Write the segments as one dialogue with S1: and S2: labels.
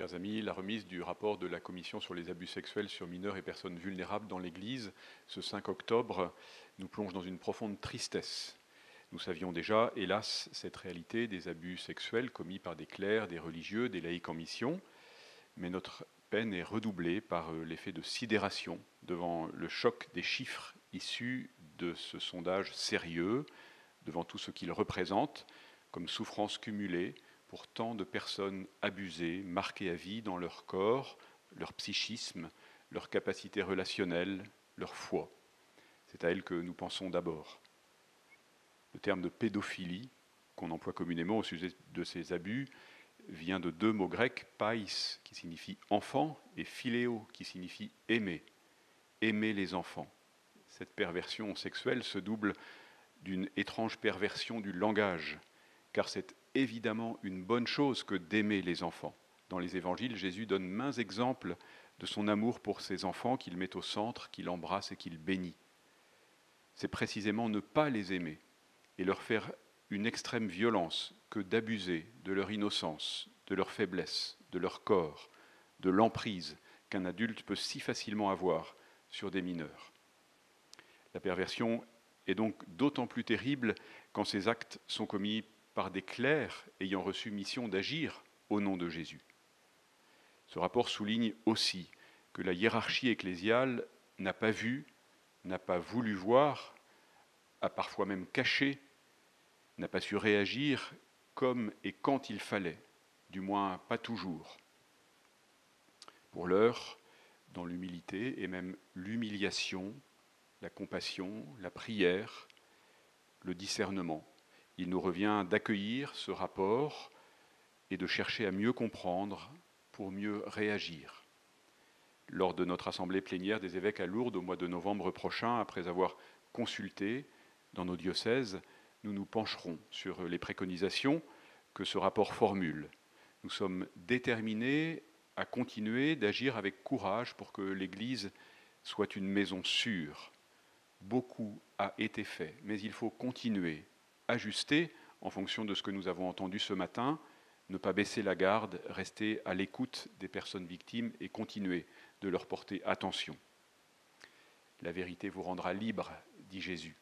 S1: Chers amis, la remise du rapport de la Commission sur les abus sexuels sur mineurs et personnes vulnérables dans l'Église, ce 5 octobre, nous plonge dans une profonde tristesse. Nous savions déjà, hélas, cette réalité des abus sexuels commis par des clercs, des religieux, des laïcs en mission, mais notre peine est redoublée par l'effet de sidération devant le choc des chiffres issus de ce sondage sérieux, devant tout ce qu'il représente comme souffrance cumulée pour tant de personnes abusées, marquées à vie dans leur corps, leur psychisme, leur capacité relationnelle, leur foi. C'est à elles que nous pensons d'abord. Le terme de pédophilie, qu'on emploie communément au sujet de ces abus, vient de deux mots grecs, pais, qui signifie enfant, et philéo, qui signifie aimer. Aimer les enfants. Cette perversion sexuelle se double d'une étrange perversion du langage, car c'est évidemment une bonne chose que d'aimer les enfants. Dans les évangiles, Jésus donne maints exemples de son amour pour ses enfants qu'il met au centre, qu'il embrasse et qu'il bénit. C'est précisément ne pas les aimer et leur faire une extrême violence que d'abuser de leur innocence, de leur faiblesse, de leur corps, de l'emprise qu'un adulte peut si facilement avoir sur des mineurs. La perversion est donc d'autant plus terrible quand ces actes sont commis par des clercs ayant reçu mission d'agir au nom de Jésus. Ce rapport souligne aussi que la hiérarchie ecclésiale n'a pas vu, n'a pas voulu voir, a parfois même caché, n'a pas su réagir comme et quand il fallait, du moins pas toujours. Pour l'heure, dans l'humilité et même l'humiliation, la compassion, la prière, le discernement, il nous revient d'accueillir ce rapport et de chercher à mieux comprendre pour mieux réagir. Lors de notre assemblée plénière des évêques à Lourdes au mois de novembre prochain, après avoir consulté dans nos diocèses, nous nous pencherons sur les préconisations que ce rapport formule. Nous sommes déterminés à continuer d'agir avec courage pour que l'Église soit une maison sûre. Beaucoup a été fait, mais il faut continuer, ajuster en fonction de ce que nous avons entendu ce matin, ne pas baisser la garde, rester à l'écoute des personnes victimes et continuer de leur porter attention. La vérité vous rendra libre, dit Jésus.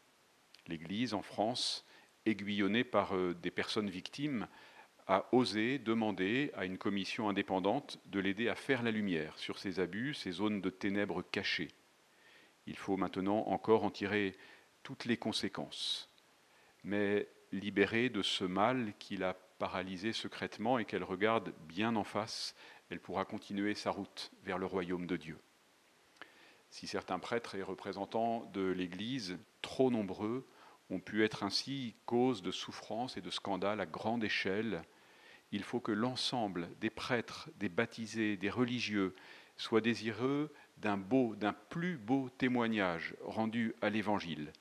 S1: L'Église, en France, aiguillonnée par des personnes victimes, a osé demander à une commission indépendante de l'aider à faire la lumière sur ces abus, ces zones de ténèbres cachées. Il faut maintenant encore en tirer toutes les conséquences, mais libérée de ce mal qui l'a paralysée secrètement et qu'elle regarde bien en face, elle pourra continuer sa route vers le royaume de Dieu. Si certains prêtres et représentants de l'Église, trop nombreux, ont pu être ainsi cause de souffrance et de scandales à grande échelle, il faut que l'ensemble des prêtres, des baptisés, des religieux soient désireux d'un plus beau témoignage rendu à l'Évangile.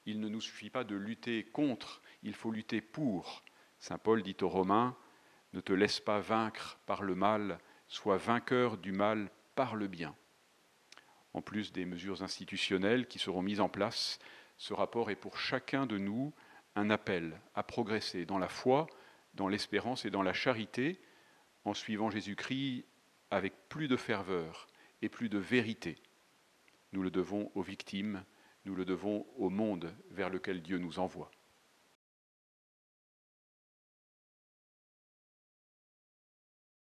S1: Il ne nous suffit pas de lutter contre, il faut lutter pour. Saint Paul dit aux Romains, « Ne te laisse pas vaincre par le mal, sois vainqueur du mal par le bien ». En plus des mesures institutionnelles qui seront mises en place, ce rapport est pour chacun de nous un appel à progresser dans la foi, dans l'espérance et dans la charité, en suivant Jésus-Christ avec plus de ferveur et plus de vérité. Nous le devons aux victimes, nous le devons au monde vers lequel Dieu nous envoie.